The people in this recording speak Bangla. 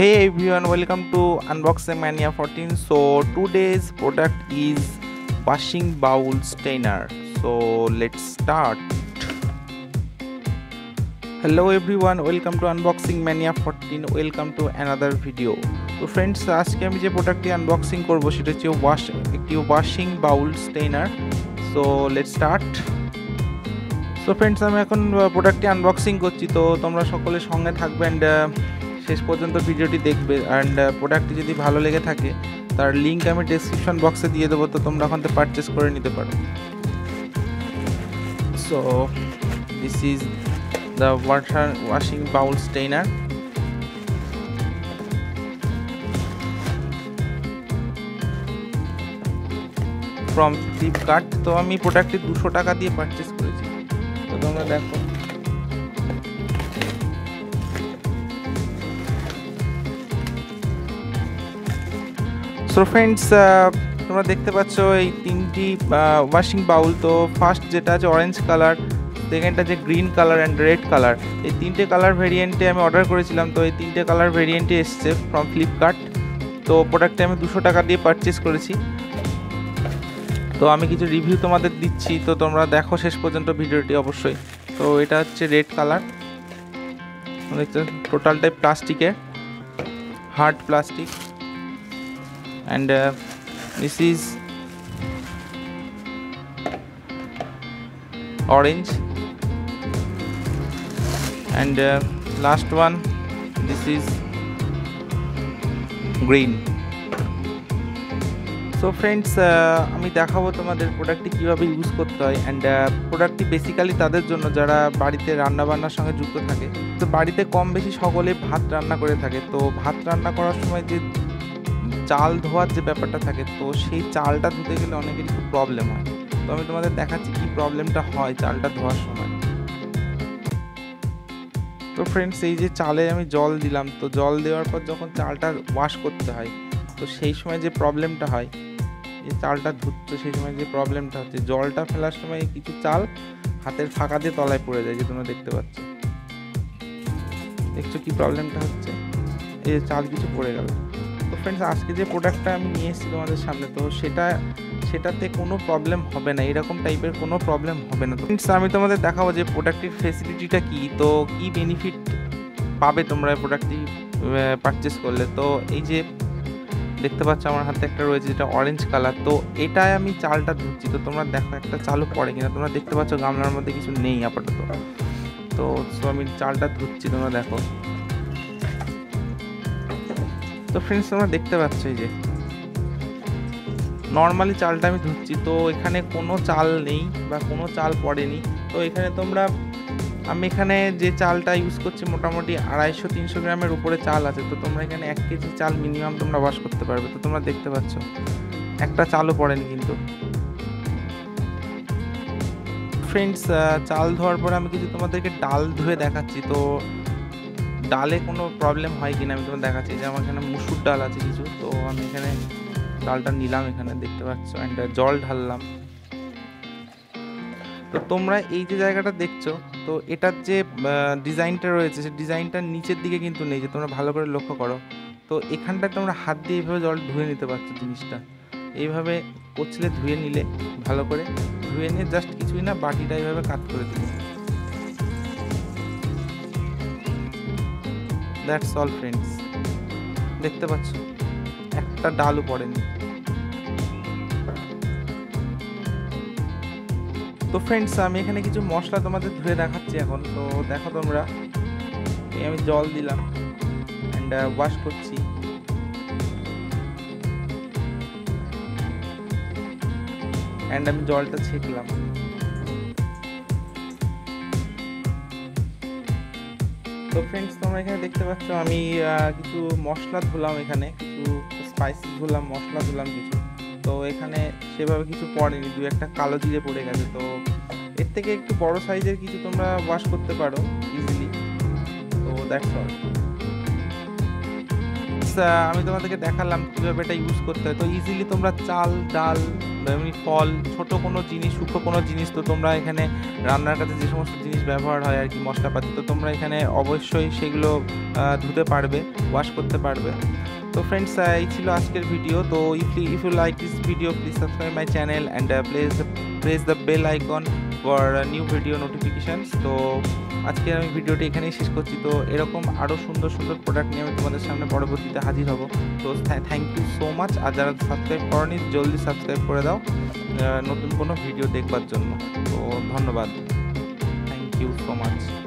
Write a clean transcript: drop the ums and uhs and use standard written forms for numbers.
Hey everyone, welcome to Unboxing Mania 14. So today's product is washing bowl stainer. So let's start. Hello everyone, welcome to Unboxing Mania 14. Welcome to another video. তো ফ্রেন্ডস, আজকে আমি যে প্রোডাক্টটি আনবক্সিং করব সেটা হচ্ছে একটি washing Baul Steiner. So let's start. So friends, আমি এখন প্রোডাক্টটি আনবক্সিং করছি, তো তোমরা সকলে সঙ্গে থাকবে অ্যান্ড শেষ পর্যন্ত ভিডিওটি দেখবে। অ্যান্ড প্রোডাক্টটি যদি ভালো লেগে থাকে তার লিঙ্ক আমি ডেসক্রিপশন বক্সে দিয়ে দেবো, তো তোমরা ওখান থেকে পারচেস করে নিতে পারো। So this is the washing Baul Steiner. From Flipkart. তো আমি প্রোডাক্টটি 200 টাকা দিয়ে পারচেস করেছি, তো তোমরা দেখো। সো ফ্রেন্ডস, তোমরা দেখতে পাচ্ছ এই তিনটি ওয়াশিং বাউল। তো ফার্স্ট যেটা আছে অরেঞ্জ কালার, সেকেন্ডটা যে green colour and red colour, এই তিনটে কালার ভেরিয়েন্টে আমি অর্ডার করেছিলাম। তো এই তিনটে কালার ভেরিয়েন্টে এসছে ফ্রম ফ্লিপকার্ট। তো প্রোডাক্টটি আমি 200 টাকা দিয়ে পারচেস করেছি। তো আমি কিছু রিভিউ তোমাদের দিচ্ছি, তো তোমরা দেখো শেষ পর্যন্ত ভিডিওটি অবশ্যই। তো এটা হচ্ছে রেড কালার, দেখছো টোটালটাই প্লাস্টিকের, hard plastic. And this is orange, and last one this is green. So friends, আমি দেখাবো তোমাদের প্রোডাক্টটি কীভাবে ইউজ করতে হয়। অ্যান্ড প্রোডাক্টটি বেসিক্যালি তাদের জন্য যারা বাড়িতে রান্নাবান্নার সঙ্গে যুক্ত থাকে। তো বাড়িতে কম বেশি সকলে ভাত রান্না করে থাকে। তো ভাত রান্না করার সময় যে চাল ধোয়ার যে ব্যাপারটা থাকে, তো সেই চালটা ধুতে গেলে অনেকেরই খুব প্রবলেম হয়। তো আমি তোমাদের দেখাচ্ছি কি প্রবলেমটা হয় চালটা ধোয়ার সময়। তো ফ্রেন্ডস, এই যে চালে আমি জল দিলাম, তো জল দেওয়ার পর যখন চালটা ওয়াশ করতে হয়, তো সেই সময় যে প্রবলেমটা হয়, এই চালটা ধুচ্ছে সেই সময় যে প্রবলেমটা হচ্ছে, জলটা ফেলার সময় কিছু চাল হাতের ফাঁকা দিয়ে তলায় পড়ে যায়, যে তোমরা দেখতে পাচ্ছ। দেখছো কি প্রবলেমটা হচ্ছে, এই চাল কিছু পড়ে গেল। তো ফ্রেন্ডস, আজকে যে প্রোডাক্টটা আমি নিয়ে এসেছি তোমাদের সামনে, তো সেটাতে কোনো প্রবলেম হবে না, এরকম টাইপের কোনো প্রবলেম হবে না। তো ফ্রেন্ডস, আমি তোমাদের দেখাবো যে প্রোডাক্টটির ফেসিলিটিটা কী, তো কী বেনিফিট পাবে তোমরা প্রোডাক্টটি পারচেস করলে। তো এই যে দেখতে পাচ্ছ আমার হাতে একটা রয়েছে যেটা অরেঞ্জ কালার, তো এটায় আমি চালটা ধুচ্ছি। তো তোমরা দেখো একটা চালও পড়ে কিনা, তোমরা দেখতে পাচ্ছ গামলার মধ্যে কিছু নেই আপাতত। তো আমি চালটা ধুচ্ছি, তোমরা দেখো। তো ফ্রেন্ডস, তোমরা দেখতে পাচ্ছ এই যে নর্মালি চালটা আমি ধুচ্ছি, তো এখানে কোনো চাল নেই বা কোনো চাল পড়েনি। তো এখানে আমি এখানে যে চালটা ইউজ করছি মোটামুটি 250-300 গ্রামের উপরে চাল আছে। তো তোমরা এখানে 1 কেজি চাল মিনিমাম তোমরা ওয়াশ করতে পারবে। তো তোমরা দেখতে পাচ্ছ একটা চালও পড়েনি কিন্তু। ফ্রেন্ডস, চাল ধোয়ার পরে আমি কিছু তোমাদেরকে ডাল ধুয়ে দেখাচ্ছি। তো ডালে কোনো প্রবলেম হয় কিনা আমি তোমার দেখাচ্ছি। যে আমার এখানে মুসুর ডাল আছে কিছু, তো আমি এখানে ডালটা নিলাম, এখানে দেখতে পাচ্ছ, অ্যান্ড জল ঢাললাম। তো তোমরা এই যে জায়গাটা দেখছো, তো এটার যে ডিজাইনটা রয়েছে, সেই ডিজাইনটার নিচের দিকে কিন্তু নেই, যে তোমরা ভালো করে লক্ষ্য করো। তো এখানটায় তোমরা হাত দিয়ে এইভাবে জল ধুয়ে নিতে পারছো। জিনিসটা এইভাবে কচলে ধুয়ে নিলে, ভালো করে ধুয়ে নিয়ে জাস্ট কিছুই না, বাটিটা এইভাবে কাট করে দিলে, দ্যাটস অল ফ্রেন্ডস। দেখতে পাচ্ছ একটা ডালও পড়েনি। তো ফ্রেন্ডস, আমি এখানে কিছু মশলা তোমাদের ধুয়ে দেখাচ্ছি এখন। তো দেখো তোমরা, এই আমি জল দিলাম অ্যান্ড ওয়াশ করছি। অ্যান্ড আমি জলটা ছেঁকলাম। তো ফ্রেন্ডস, তোমরা এখানে দেখতে পাচ্ছ আমি কিছু মশলা ধুলাম, এখানে কিছু স্পাইসি ধুলাম, মশলা ধুলাম কিছু। তো এখানে সেভাবে কিছু পড়েনি, 2-1 কালো জিরে পড়ে গেছে। তো এর থেকে একটু বড় সাইজের কিছু তোমরা ওয়াশ করতে পারো ইজিলি। তো দ্যাটস অল। আমি তোমাদেরকে দেখালাম কীভাবে এটা ইউজ করতে হয়। তো ইজিলি তোমরা চাল, ডাল, এমনি ফল, ছোট কোনো জিনিস, শুকনো কোনো জিনিস, তো তোমরা এখানে রান্নার কাজে যে সমস্ত জিনিস ব্যবহার হয় আর কি, মশলাপাতি, তো তোমরা এখানে অবশ্যই সেগুলো ধুতে পারবে, ওয়াশ করতে পারবে। তো ফ্রেন্ডস, এই ছিল আজকের ভিডিও। তো if you like this video, please subscribe my channel and press the bell icon for new video notifications. তো আজকে আমি ভিডিওটি এখানেই শেষ করছি। তো এরকম আরও সুন্দর সুন্দর প্রোডাক্ট নিয়ে আমি তোমাদের সামনে পরবর্তীতে হাজির হব। তো থ্যাংক ইউ সো মাচ। আর যারা সাবস্ক্রাইব করনি, জলদি সাবস্ক্রাইব করে দাও নতুন কোনো ভিডিও দেখবার জন্য। তো ধন্যবাদ, থ্যাংক ইউ সো মাচ।